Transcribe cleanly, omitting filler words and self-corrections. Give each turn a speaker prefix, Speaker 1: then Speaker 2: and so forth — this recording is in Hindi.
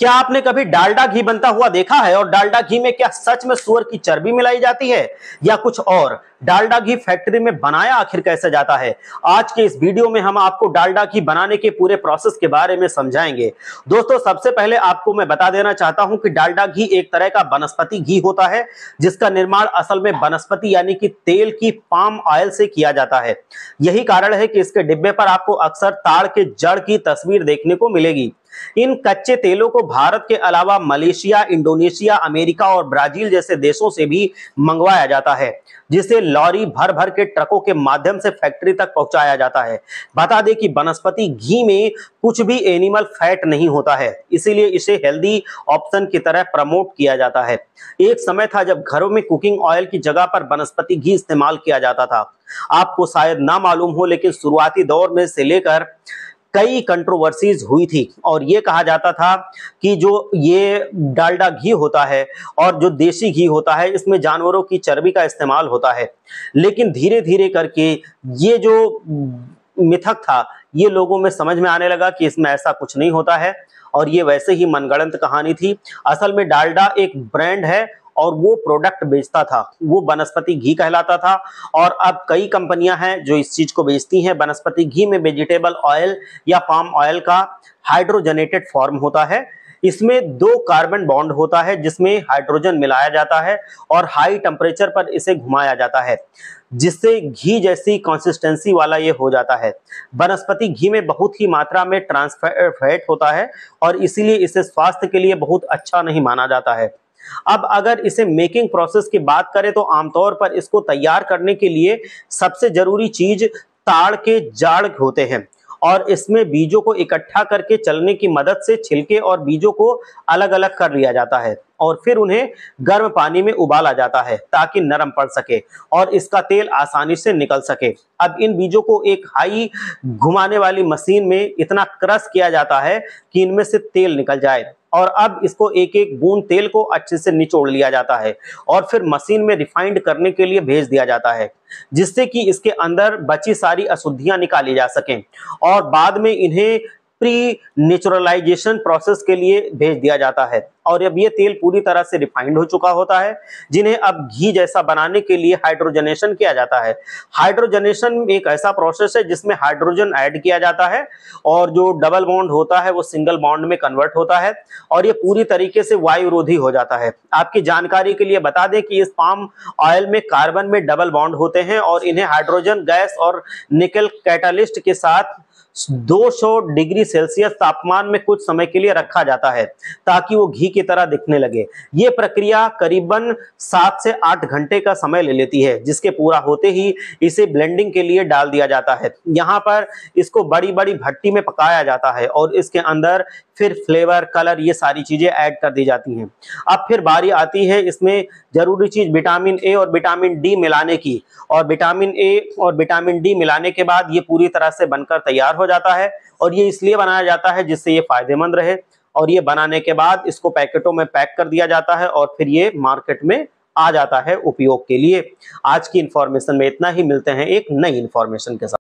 Speaker 1: क्या आपने कभी डालडा घी बनता हुआ देखा है? और डालडा घी में क्या सच में सुअर की चर्बी मिलाई जाती है या कुछ और? डालडा घी फैक्ट्री में बनाया आखिर कैसे जाता है? आज के इस वीडियो में हम आपको डालडा घी बनाने के पूरे प्रोसेस के बारे में समझाएंगे। दोस्तों, सबसे पहले आपको मैं बता देना चाहता हूं कि डालडा घी एक तरह का वनस्पति घी होता है, जिसका निर्माण असल में वनस्पति यानी कि तेल की पाम ऑयल से किया जाता है। यही कारण है कि इसके डिब्बे पर आपको अक्सर ताड़ के जड़ की तस्वीर देखने को मिलेगी। इन कच्चे तेलों को भारत के अलावा मलेशिया, इंडोनेशिया, अमेरिका और ब्राजील जैसे देशों से भी मंगवाया जाता है, जिसे लॉरी भर भर के ट्रकों के माध्यम से फैक्ट्री तक पहुंचाया जाता है। बता दें कि वनस्पति घी में कुछ भी एनिमल फैट नहीं होता है, इसीलिए इसे हेल्दी ऑप्शन की तरह प्रमोट किया जाता है। एक समय था जब घरों में कुकिंग ऑयल की जगह पर वनस्पति घी इस्तेमाल किया जाता था। आपको शायद ना मालूम हो, लेकिन शुरुआती दौर में से लेकर कई कंट्रोवर्सीज हुई थी और ये कहा जाता था कि जो ये डालडा घी होता है और जो देसी घी होता है, इसमें जानवरों की चर्बी का इस्तेमाल होता है। लेकिन धीरे धीरे करके ये जो मिथक था, ये लोगों में समझ में आने लगा कि इसमें ऐसा कुछ नहीं होता है और ये वैसे ही मनगढ़ंत कहानी थी। असल में डालडा एक ब्रांड है और वो प्रोडक्ट बेचता था, वो वनस्पति घी कहलाता था। और अब कई कंपनियां हैं जो इस चीज को बेचती हैं। वनस्पति घी में वेजिटेबल ऑयल या पाम ऑयल का हाइड्रोजनेटेड फॉर्म होता है। इसमें 2 कार्बन बॉन्ड होता है जिसमें हाइड्रोजन मिलाया जाता है और हाई टेम्परेचर पर इसे घुमाया जाता है, जिससे घी जैसी कंसिस्टेंसी वाला ये हो जाता है। वनस्पति घी में बहुत ही मात्रा में ट्रांस फैट होता है और इसीलिए इसे स्वास्थ्य के लिए बहुत अच्छा नहीं माना जाता है। अब अगर इसे मेकिंग प्रोसेस की बात करें तो आमतौर पर इसको तैयार करने के लिए सबसे जरूरी चीज ताड़ के जाड़ होते हैं और इसमें बीजों को इकट्ठा करके चलने की मदद से छिलके और बीजों को अलग अलग कर लिया जाता है और फिर उन्हें गर्म पानी में उबाला जाता है ताकि नरम पड़ सके और इसका तेल आसानी से निकल सके। अब इन बीजों को एक हाई घुमाने वाली मशीन में इतना क्रश किया जाता है कि इनमें से तेल निकल जाए और अब इसको एक एक बूंद तेल को अच्छे से निचोड़ लिया जाता है और फिर मशीन में रिफाइंड करने के लिए भेज दिया जाता है, जिससे कि इसके अंदर बची सारी अशुद्धियां निकाली जा सकें और बाद में इन्हें प्री नेचुरलाइजेशन प्रोसेस के लिए भेज दिया जाता है। और अब ये तेल पूरी तरह से रिफाइंड हो चुका होता है, जिन्हें अब घी जैसा बनाने के लिए हाइड्रोजनेशन किया जाता है। हाइड्रोजनेशन एक ऐसा प्रोसेस है जिसमें हाइड्रोजन ऐड किया जाता है और जो डबल बॉन्ड होता है वो सिंगल बॉन्ड में कन्वर्ट होता है और ये पूरी तरीके से वायुरोधी हो जाता है। आपकी जानकारी के लिए बता दें कि इस पाम ऑयल में कार्बन में डबल बॉन्ड होते हैं और इन्हें हाइड्रोजन गैस और निकल कैटालिस्ट के साथ 200 डिग्री सेल्सियस तापमान में कुछ समय के लिए रखा जाता है ताकि वो घी की तरह दिखने लगे। ये प्रक्रिया करीबन 7 से 8 घंटे का समय ले लेती है, जिसके पूरा होते ही इसे ब्लेंडिंग के लिए डाल दिया जाता है। यहाँ पर इसको बड़ी बड़ी भट्टी में पकाया जाता है और इसके अंदर फिर फ्लेवर, कलर, ये सारी चीजें ऐड कर दी जाती हैं। अब फिर बारी आती है इसमें जरूरी चीज विटामिन ए और विटामिन डी मिलाने की और विटामिन ए और विटामिन डी मिलाने के बाद ये पूरी तरह से बनकर तैयार हो जाता है और ये इसलिए बनाया जाता है जिससे ये फायदेमंद रहे। और ये बनाने के बाद इसको पैकेटों में पैक कर दिया जाता है और फिर ये मार्केट में आ जाता है उपयोग के लिए। आज की इंफॉर्मेशन में इतना ही, मिलते हैं एक नई इंफॉर्मेशन के साथ।